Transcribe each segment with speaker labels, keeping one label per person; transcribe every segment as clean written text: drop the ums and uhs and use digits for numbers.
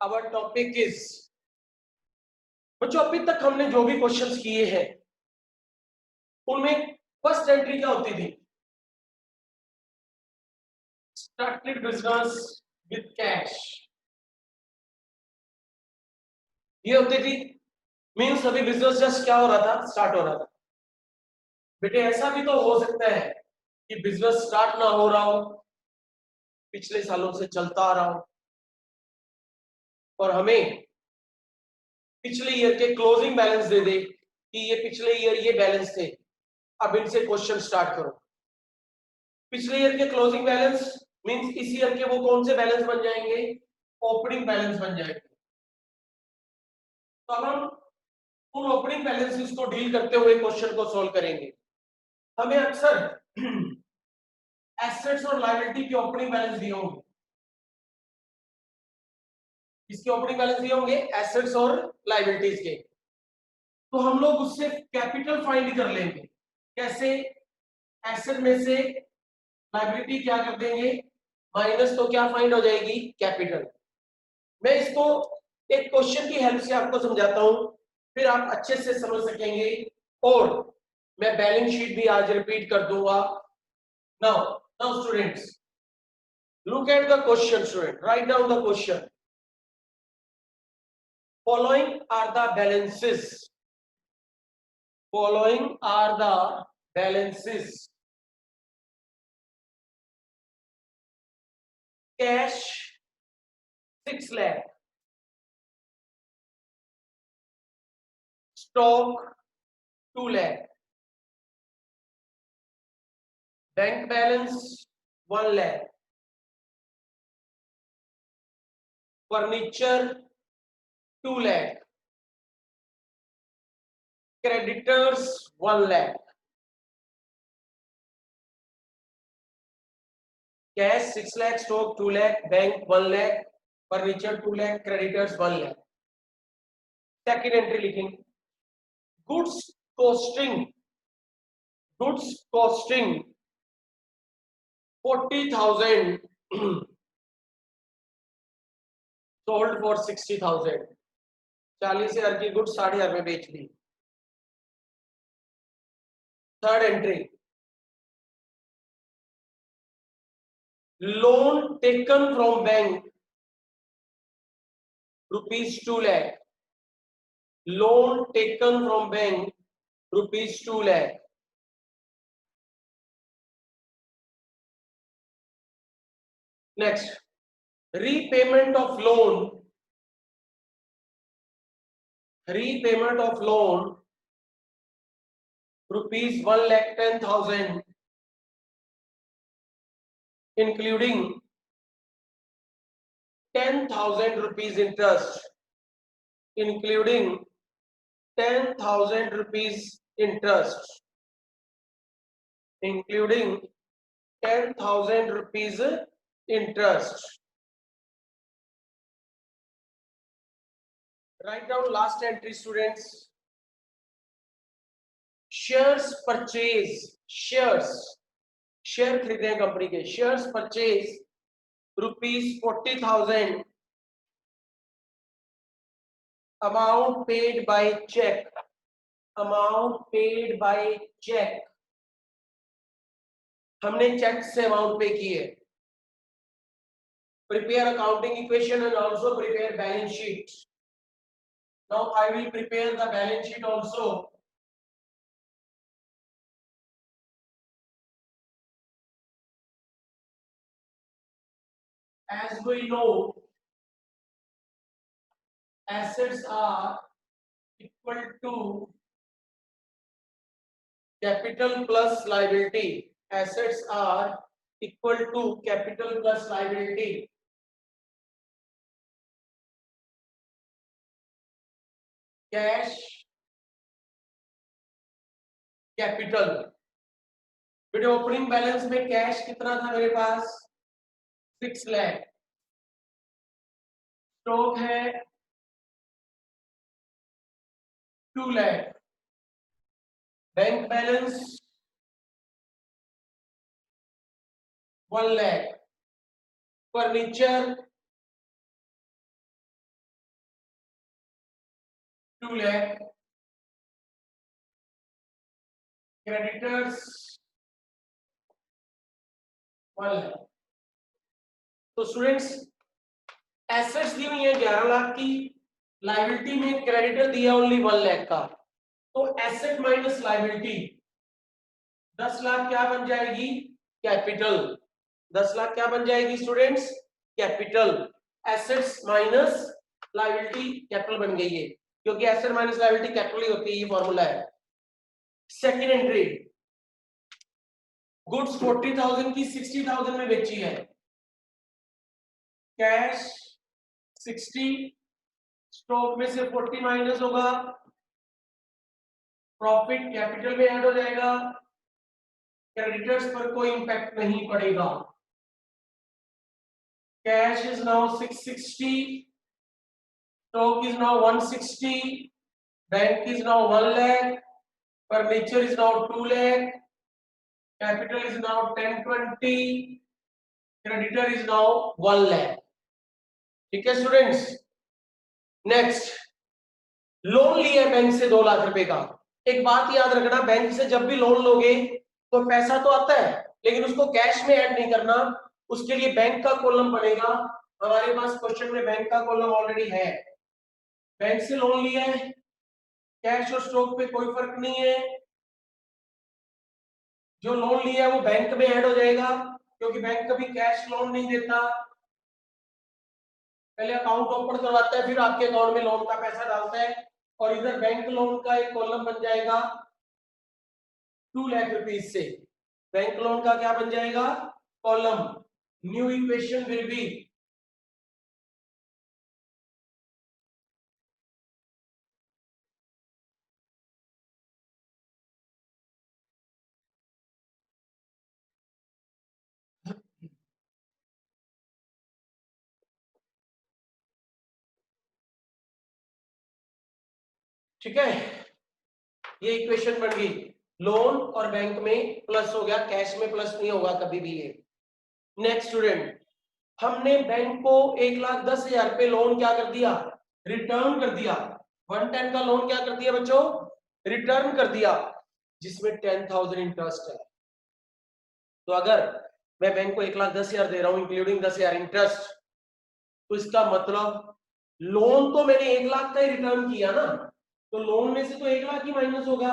Speaker 1: Our topic is, बच्चों अभी तक हमने जो भी क्वेश्चंस किए हैं उनमें फर्स्ट एंट्री क्या होती थी? स्टार्टेड बिजनेस विद कैश, ये होती थी। मीन्स अभी बिजनेस जस्ट क्या हो रहा था, स्टार्ट हो रहा था। बेटे ऐसा भी तो हो सकता है कि बिजनेस स्टार्ट ना हो रहा हो, पिछले सालों से चलता आ रहा हो, और हमें पिछले ईयर के क्लोजिंग बैलेंस दे दे कि ये पिछले ईयर ये बैलेंस थे, अब इनसे क्वेश्चन स्टार्ट करो। पिछले ईयर के क्लोजिंग बैलेंस मींस इस ईयर के वो कौन से बैलेंस बन जाएंगे? ओपनिंग बैलेंस बन जाएंगे। तो अब हम उन ओपनिंग बैलेंसेस को डील करते हुए क्वेश्चन को सॉल्व करेंगे। हमें अक्सर एसेट्स और लायबिलिटी के ओपनिंग बैलेंस दिए होंगे। इसके ओपनिंग बैलेंस दिए होंगे एसेट्स और लायबिलिटीज के, तो हम लोग उससे कैपिटल फाइंड कर लेंगे। कैसे? एसेट में से लायबिलिटी क्या कर देंगे, माइनस, तो क्या फाइंड हो जाएगी? कैपिटल। मैं इसको एक क्वेश्चन की हेल्प से आपको समझाता हूं, फिर आप अच्छे से समझ सकेंगे, और मैं बैलेंस शीट भी आज रिपीट कर दूंगा। Now now students, look at the question. Student, write down the question. Following are the balances. Following are the balances. Cash 6 lakh, stock 2 lakh, bank balance 1 lakh, furniture 2 lakh, creditors 1 lakh. Cash 6 lakh, stock 2 lakh, bank 1 lakh, furniture 2 lakh, creditors 1 lakh. Second entry लिखेंगे, goods costing 40,000 sold for 60,000. 40,000 की goods 60,000 में बेच दी। Third entry, loan taken from bank ₹2 lakh, loan taken from bank ₹2 lakh. Next, repayment of loan ₹1,10,000, including 10,000 rupees interest, including 10,000 rupees interest, including 10,000 rupees interest. Write down last entry, students. Shares purchase, share खरीदे हैं company के, shares purchase ₹40,000, amount paid by cheque, हमने cheque से amount pay की है। Prepare accounting equation and also prepare balance sheet. Now I will prepare the balance sheet also. As we know, assets are equal to capital plus liability. Assets are equal to capital plus liability. Cash, capital. बेटे opening balance में cash कितना था मेरे पास? 6 lakh. Stock है 2 lakh. Bank balance 1 lakh. Furniture 2 lakh, creditors 1 lakh। तो students assets दी हुई है 11 लाख की, लायबिलिटी में क्रेडिटर दिया ओनली 1 लाख का, तो एसेट माइनस लायबिलिटी 10 लाख क्या बन जाएगी? कैपिटल। 10 लाख क्या बन जाएगी students? Capital. Assets minus liability capital बन गई है, क्योंकि एसेट माइनस लायबिलिटी कैपिटल ही होती है, ये फॉर्मूला है। सेकंड एंट्री, गुड्स 40,000 की 60,000 में बेची है, कैश 60, स्टॉक में से 40 माइनस होगा, प्रॉफिट कैपिटल में ऐड हो जाएगा, क्रेडिटर्स पर कोई इंपैक्ट नहीं पड़ेगा। Cash is now 660, stock is now 160, bank is now 1 lakh, furniture is now 2 lakh, capital is now 1020, creditor is now 1 lakh। ठीक है स्टूडेंट्स। नेक्स्ट, लोन लिया बैंक से 2 लाख रुपए का। एक बात याद रखना, बैंक से जब भी लोन लोगे तो पैसा तो आता है, लेकिन उसको कैश में ऐड नहीं करना, उसके लिए बैंक का कॉलम बनेगा। हमारे पास क्वेश्चन में बैंक का कॉलम ऑलरेडी है। बैंक से लोन लिया है, कैश और स्टॉक पे कोई फर्क नहीं है, जो लोन लिया है वो बैंक में ऐड हो जाएगा, क्योंकि बैंक कभी कैश लोन नहीं देता, पहले अकाउंट ओपन करवाता है, फिर आपके अकाउंट में लोन का पैसा डालता है, और इधर बैंक लोन का एक कॉलम बन जाएगा 2 लाख रुपीज से। बैंक लोन का क्या बन जाएगा? Column. New equation will be ठीक है, ये इक्वेशन बन गई। लोन और बैंक में प्लस हो गया, कैश में प्लस नहीं होगा कभी भी ये। नेक्स्ट स्टूडेंट, हमने बैंक को 1,10,000 रुपए लोन क्या कर दिया? रिटर्न कर दिया। 110 का लोन क्या कर दिया बच्चों? रिटर्न कर दिया, जिसमें 10,000 इंटरेस्ट है। तो अगर मैं बैंक को 1,10,000 दे रहा हूं इंक्लूडिंग 10,000 इंटरेस्ट, तो इसका मतलब लोन तो मैंने 1 लाख का ही रिटर्न किया ना, तो लोन में से तो 1 लाख ही माइनस होगा,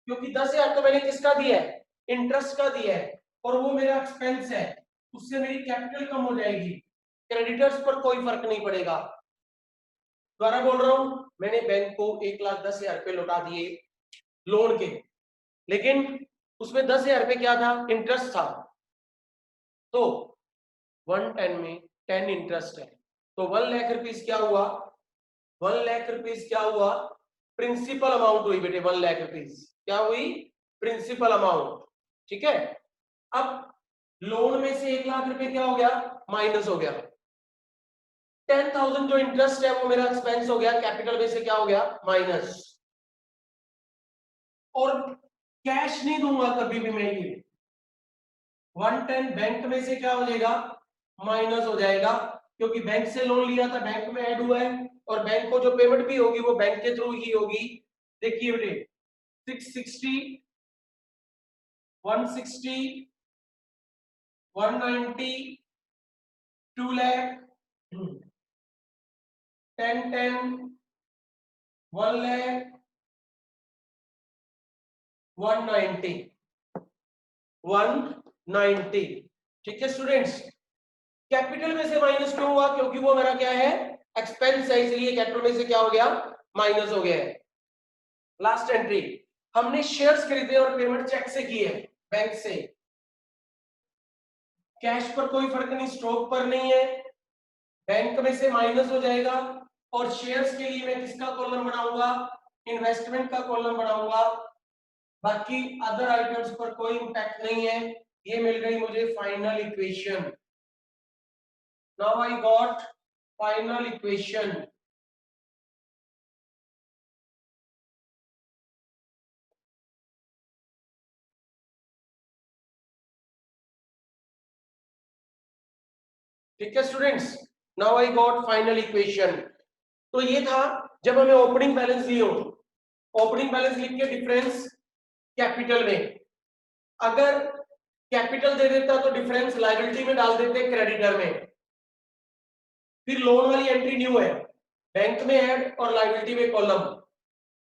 Speaker 1: क्योंकि 10,000 तो मैंने किसका दिया है? इंटरेस्ट का दिया है, और वो मेरा एक्सपेंस है, उससे मेरी कैपिटल कम हो जाएगी, क्रेडिटर्स पर कोई फर्क नहीं पड़ेगा। दोबारा बोल रहा हूं, मैंने बैंक को 1,10,000 रुपए लौटा दिए लोन के, लेकिन उसमें 10,000 रुपए क्या था? इंटरेस्ट था। तो 110 में 10 इंटरेस्ट है, तो 1 लाख रुपीस क्या हुआ? 1 लाख रुपीस क्या हुआ? प्रिंसिपल अमाउंट हुई बेटे। 1 लाख रुपीस क्या हुई? Principal amount. ठीक है, अब लोन में से 1 लाख रुपए क्या हो गया? माइनस हो गया। 10,000 जो इंटरेस्ट है वो मेरा एक्सपेंस हो गया, कैपिटल में से क्या हो गया? माइनस। और कैश नहीं दूंगा कभी भी मैं, ये 110 बैंक में से क्या हो जाएगा? माइनस हो जाएगा, क्योंकि बैंक से लोन लिया था, बैंक में ऐड हुआ है, और बैंक को जो पेमेंट भी होगी वो बैंक के थ्रू ही होगी। देखिए बेटे, 660, 160, 190, 2 लाख, 10, 1 लाख, 190, 190। ठीक है स्टूडेंट्स, कैपिटल में से माइनस क्यों हुआ? क्योंकि वो मेरा क्या है? एक्सपेंस है, इसलिए कैपिटल में से क्या हो गया? माइनस हो गया है। लास्ट एंट्री, हमने शेयर्स खरीदे और पेमेंट चेक से की है, बैंक से। कैश पर कोई फर्क नहीं, स्टॉक पर नहीं है, बैंक में से माइनस हो जाएगा, और शेयर्स के लिए मैं किसका कॉलम बनाऊंगा? इन्वेस्टमेंट का कॉलम बनाऊंगा। बाकी अदर आइटम्स पर कोई इंपैक्ट नहीं है। ये मिल गई मुझे final equation. Now I got final equation. ठीक है students, now I got final equation. तो ये था जब हमें ओपनिंग बैलेंस दिए हो, ओपनिंग बैलेंस लिख के डिफरेंस कैपिटल में, अगर कैपिटल दे देता तो डिफरेंस लायबिलिटी में डाल देते क्रेडिटर में। फिर लोन वाली एंट्री न्यू है, बैंक में ऐड और लायबिलिटी में कॉलम।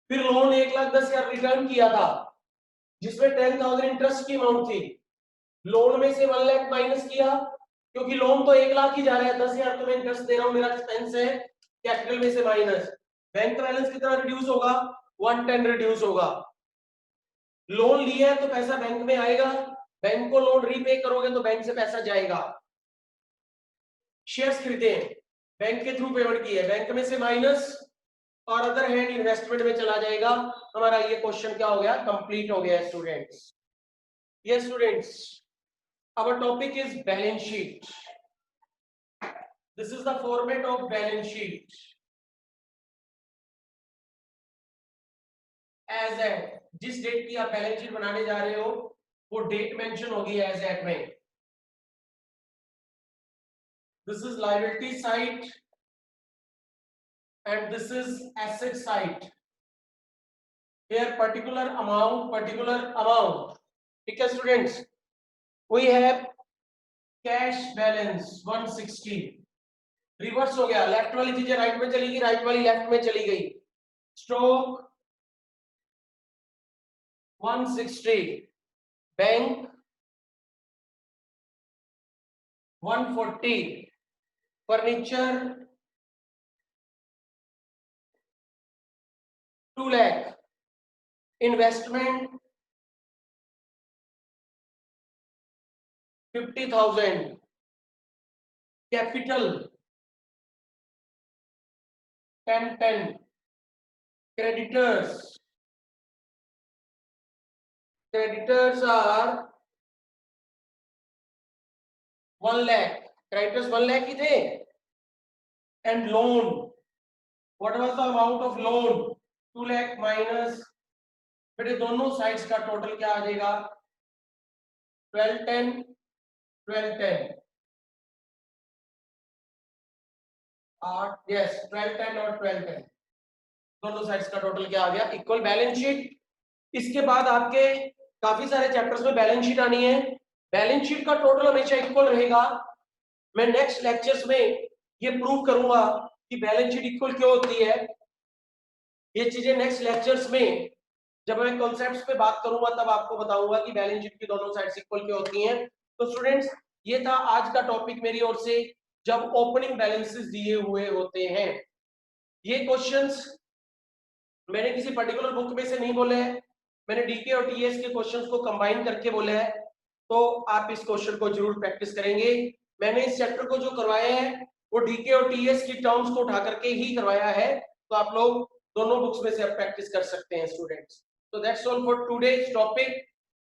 Speaker 1: फिर लोन 1,10,000 रिटर्न किया था जिसमें 10,000 इंटरेस्ट की अमाउंट थी, लोन में से 1 लाख माइनस किया क्योंकि लोन तो 1 लाख ही जा रहा है, 10,000 तो मैं इंटरेस्ट दे रहा हूं, मेरा एक्सपेंस है, कैपिटल में से माइनस। बैंक बैलेंस कितना रिड्यूस होगा, 110 रिड्यूस होगा। लोन लिया है तो पैसा बैंक में आएगा, बैंक को लोन रीपे करोगे तो बैंक से पैसा जाएगा। शेयर्स खरीदे हैं, बैंक के थ्रू पेमेंट की है, बैंक में से माइनस और अदर हैंड इन्वेस्टमेंट में चला जाएगा। हमारा ये क्वेश्चन क्या हो गया, कंप्लीट हो गया students. Yes students, our topic is balance sheet. This is the format of balance sheet. As at, जिस डेट की आप बैलेंस शीट बनाने जा रहे हो वो डेट मेंशन होगी एज एट में। This is liability side and this is asset side. Here particular amount. ठीक है students, we have cash balance 160, reverse हो गया, लेफ्ट वाली चीजें राइट में चली गई, राइट वाली लेफ्ट में चली गई। Stock 160, bank 140, furniture 2 lakh, investment 50,000, capital 10, creditors are 1 lakh, creditors 1 lakh ही थे, and loan, what was the amount of loan, 2 lakh minus, बेटे दोनों साइड्स का टोटल क्या आ जाएगा, 1210 यस 1210 और 1210, दोनों साइड्स का टोटल क्या आ गया, इक्वल बैलेंस शीट। इसके बाद आपके काफी सारे चैप्टर्स में बैलेंस शीट आनी है, बैलेंस शीट का टोटल हमेशा इक्वल रहेगा। मैं नेक्स्ट लेक्चर्स में ये प्रूव करूंगा कि बैलेंस शीट इक्वल क्यों होती है। ये चीजें नेक्स्ट लेक्चर्स में जब मैं कॉन्सेप्ट्स पे बात करूंगा तब आपको बताऊंगा कि बैलेंस शीट की दोनों साइड्स इक्वल क्यों होती हैं। तो स्टूडेंट्स, ये था आज का टॉपिक मेरी ओर से, जब ओपनिंग बैलेंसेस दिए हुए होते हैं। ये क्वेश्चंस मैंने किसी पर्टिकुलर बुक में से नहीं बोले हैं, मैंने डीके और टीएस के क्वेश्चंस को कंबाइन करके बोले हैं, तो आप इस क्वेश्चन को जरूर प्रैक्टिस करेंगे। मैंने इस चैप्टर को जो करवाया है वो डीके और टीएस की टर्म्स को उठा करके ही करवाया है, तो आप लोग दोनों बुक्स में से आप प्रैक्टिस कर सकते हैं students. So that's all for today's topic.